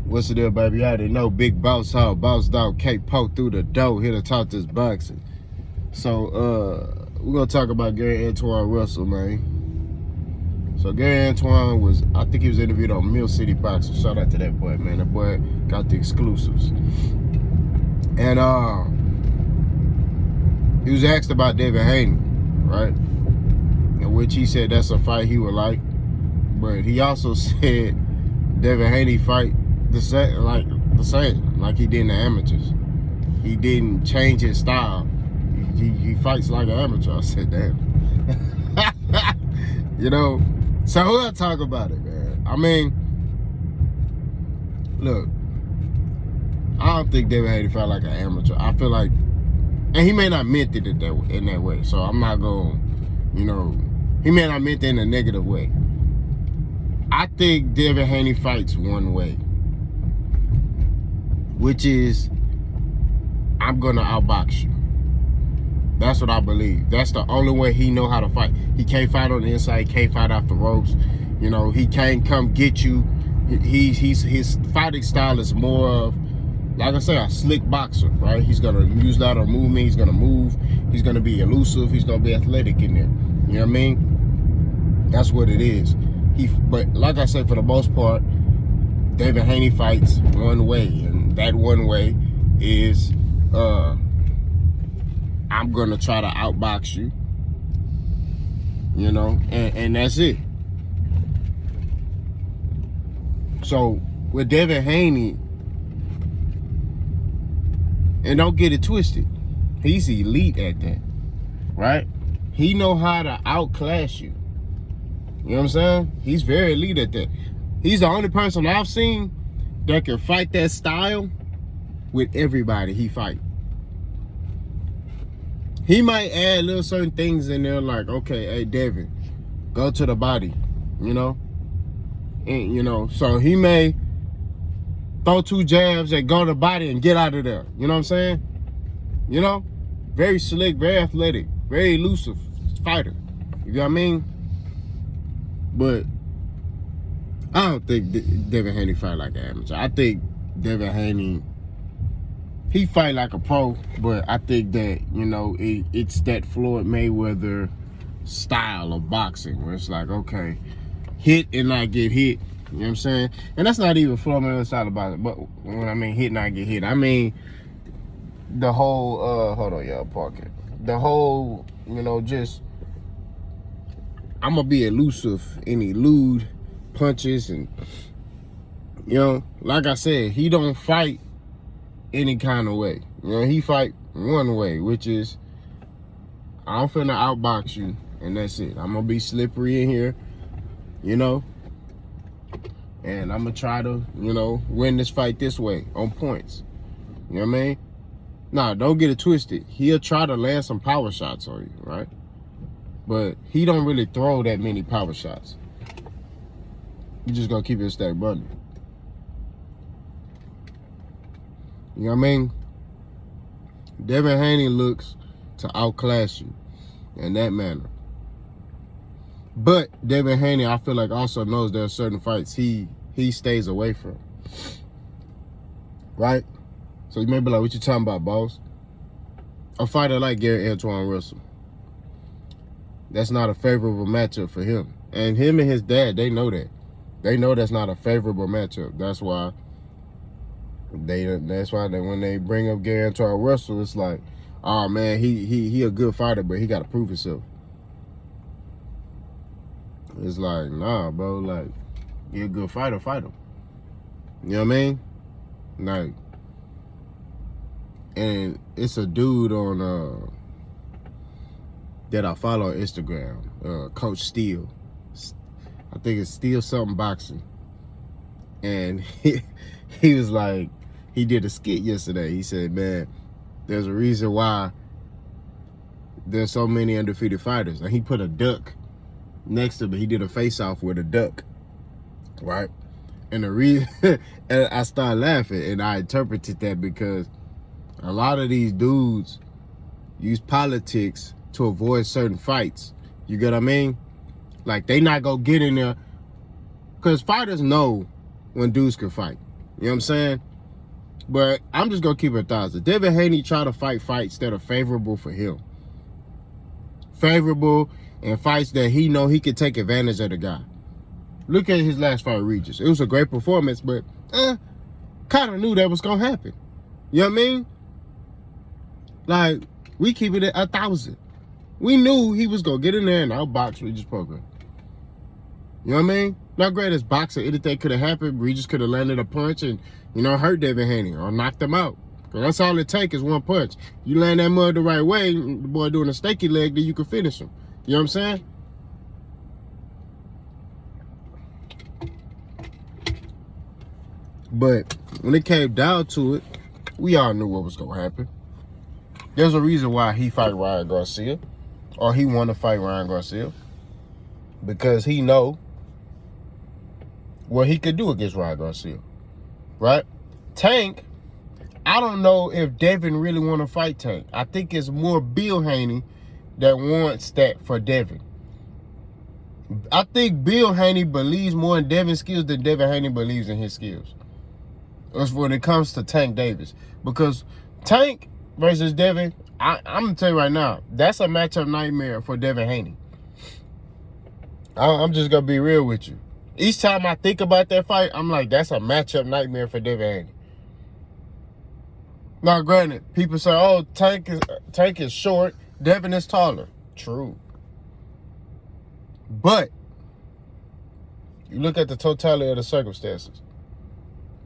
What's the deal, baby? You already know Big Boss Hog, Boss Dog, K-Po through the door, here to talk this boxing. So, we're going to talk about Gary Antoine Russell, man. So, Gary Antoine I think he was interviewed on Mill City Boxing. Shout out to that boy, man. That boy got the exclusives. And, he was asked about Devin Haney, right? In which he said that's a fight he would like. But he also said Devin Haney fight the same, like he did in the amateurs. He didn't change his style. He fights like an amateur. I said, damn. You know, so we'll talk about it, man. I mean, look, I don't think Devin Haney fight like an amateur. I feel like, and he may not meant it in that way. So I'm not going, you know, he may not meant it in a negative way. I think Devin Haney fights one way, which is, I'm gonna outbox you. That's what I believe. That's the only way he know how to fight. He can't fight on the inside, he can't fight off the ropes. You know, he can't come get you. His fighting style is more of, like I said, a slick boxer, right? He's gonna use a lot of movement, he's gonna move, he's gonna be elusive, he's gonna be athletic in there. You know what I mean? That's what it is. But like I said, for the most part, Devin Haney fights one way, and that one way is I'm gonna try to outbox you, you know, and that's it. So with Devin Haney, and don't get it twisted, he's elite at that, right? He know how to outclass you. You know what I'm saying? He's very elite at that. He's the only person I've seen that can fight that style with everybody he fight. He might add little certain things in there like, okay, hey, Devin, go to the body, you know? And, you know, so he may throw 2 jabs and go to the body and get out of there. You know what I'm saying? You know? Very slick, very athletic, very elusive fighter. You know what I mean? But I don't think Devin Haney fight like an amateur. I think Devin Haney, he fight like a pro, but I think that, you know, it's that Floyd Mayweather style of boxing where it's like, okay, hit and not get hit. You know what I'm saying? And that's not even Floyd Mayweather style of boxing, but when I mean hit, not get hit, I mean the whole, hold on, y'all, park it. The whole, you know, just, I'm gonna be elusive and elude punches, and, you know, like I said, he don't fight any kind of way. You know, he fight one way, which is, I'm finna outbox you, and that's it. I'm gonna be slippery in here, you know, and I'm gonna try to, you know, win this fight this way on points. You know what I mean? Nah, don't get it twisted. He'll try to land some power shots on you, right? But he don't really throw that many power shots. You just gonna keep it stack bunny. You know what I mean? Devin Haney looks to outclass you in that manner. But Devin Haney, I feel like, also knows there are certain fights he stays away from. Right? So you may be like, what you talking about, boss? A fighter like Gary Antoine Russell, that's not a favorable matchup for him. And him and his dad, they know that. They know that's not a favorable matchup. That's why when they bring up Gary Antoine Russell, it's like, oh man, he a good fighter, but he gotta prove himself. It's like, nah, bro, like, you're a good fighter, fight him. You know what I mean? Like, and it's a dude on that I follow on Instagram, Coach Steele. I think it's Steele something boxing. And he was like, he did a skit yesterday. He said, man, there's a reason why there's so many undefeated fighters. And he put a duck next to him. He did a face-off with a duck, right? And the reason, and I started laughing, and I interpreted that because a lot of these dudes use politics to avoid certain fights. You get what I mean? Like, they not gonna get in there, because fighters know when dudes can fight. You know what I'm saying? But I'm just going to keep it 1,000. Devin Haney try to fight fights that are favorable for him. Favorable and fights that he know he could take advantage of the guy. Look at his last fight, Regis. It was a great performance, but kind of knew that was going to happen. You know what I mean? Like, we keep it at 1,000. We knew he was going to get in there and outbox Regis Prograis. You know what I mean? Not greatest boxer. Anything could have happened. Regis could have landed a punch and, hurt Devin Haney or knocked him out. Because that's all it takes is one punch. You land that mud the right way, the boy doing a stakey leg, then you can finish him. You know what I'm saying? But when it came down to it, we all knew what was going to happen. There's a reason why he fight Ryan Garcia, or he want to fight Ryan Garcia, because he know what he could do against Ryan Garcia, right? Tank, I don't know if Devin really want to fight Tank. I think it's more Bill Haney that wants that for Devin. I think Bill Haney believes more in Devin's skills than Devin Haney believes in his skills. That's when it comes to Tank Davis. Because Tank versus Devin, I'm going to tell you right now, that's a matchup nightmare for Devin Haney. I'm just going to be real with you. Each time I think about that fight, I'm like, that's a matchup nightmare for Devin Haney. Now, granted, people say, oh, Tank is short, Devin is taller. True. But you look at the totality of the circumstances.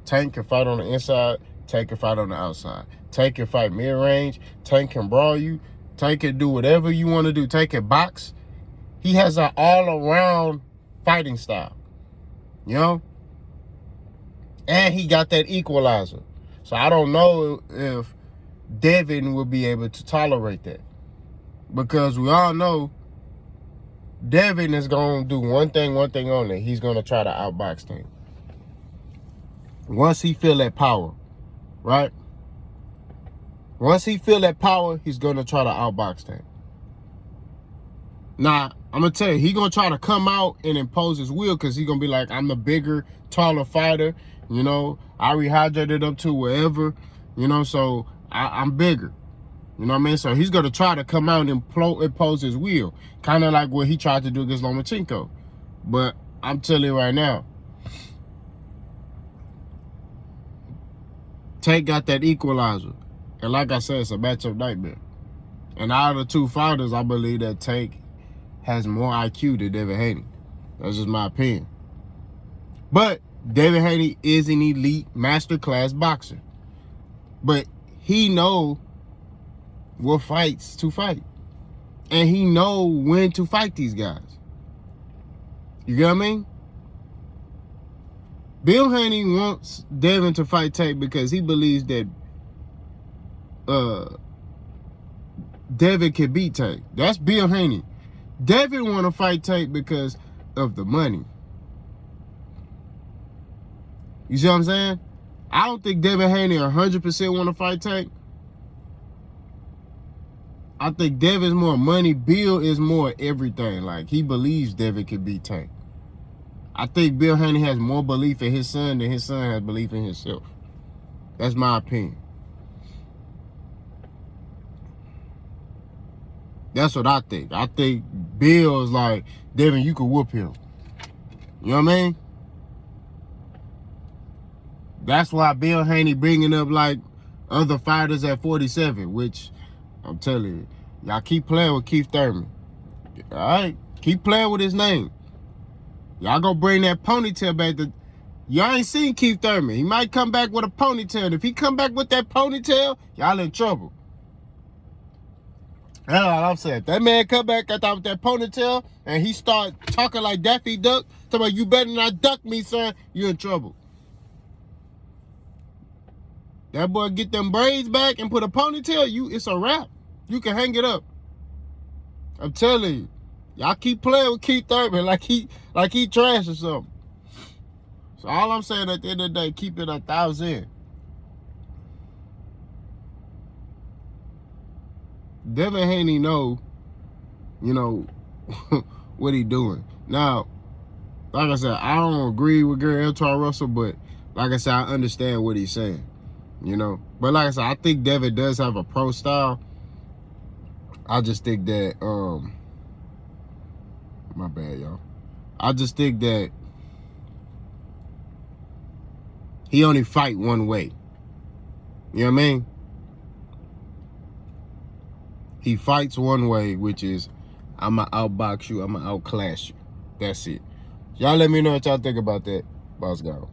Tank can fight on the inside. Tank can fight on the outside. Tank can fight mid-range. Tank can brawl you. Tank can do whatever you want to do. Tank can box. He has an all-around fighting style. You know? And he got that equalizer. So I don't know if Devin will be able to tolerate that. Because we all know Devin is going to do one thing only. He's going to try to outbox Tank. Once he feel that power, right? Once he feel that power, he's going to try to outbox Tank. Now, I'm going to tell you, he's going to try to come out and impose his will because he's going to be like, I'm the bigger, taller fighter. I rehydrated up to wherever, so I'm bigger. You know what I mean? So he's going to try to come out and impose his will. Kind of like what he tried to do against Lomachenko. But I'm telling you right now, Tank got that equalizer. And like I said, it's a matchup nightmare. And out of the two fighters, I believe that Tank has more IQ than Devin Haney. That's just my opinion. But Devin Haney is an elite masterclass boxer. But he know what fights to fight. And he know when to fight these guys. You get what I mean? Bill Haney wants Devin to fight Tank because he believes that Devin can beat Tank. That's Bill Haney. Devin want to fight Tank because of the money. You see what I'm saying? I don't think Devin Haney 100% want to fight Tank. I think Devin's more money. Bill is more everything. Like, he believes Devin can beat Tank. I think Bill Haney has more belief in his son than his son has belief in himself. That's my opinion. That's what I think. I think Bill is like, Devin, you could whoop him. You know what I mean? That's why Bill Haney bringing up, like, other fighters at 47, which, I'm telling you, y'all keep playing with Keith Thurman. All right? Keep playing with his name. Y'all gonna bring that ponytail back. Y'all ain't seen Keith Thurman. He might come back with a ponytail. And if he come back with that ponytail, y'all in trouble. That's all I'm saying. If that man come back with that ponytail and he start talking like Daffy Duck, talking about, you better not duck me, son, you in trouble. That boy get them braids back and put a ponytail, it's a wrap. You can hang it up. I'm telling you. Y'all keep playing with Keith Thurman like he trash or something. So all I'm saying at the end of the day, keep it 1,000. Devin Haney know, what he doing. Now, like I said, I don't agree with Gary Russell, but like I said, I understand what he's saying, you know. But like I said, I think Devin does have a pro style. I just think that, my bad, y'all. I just think that he only fight one way. You know what I mean? He fights one way, which is, I'ma outbox you, I'ma outclass you. That's it. Y'all let me know what y'all think about that. Boss Go.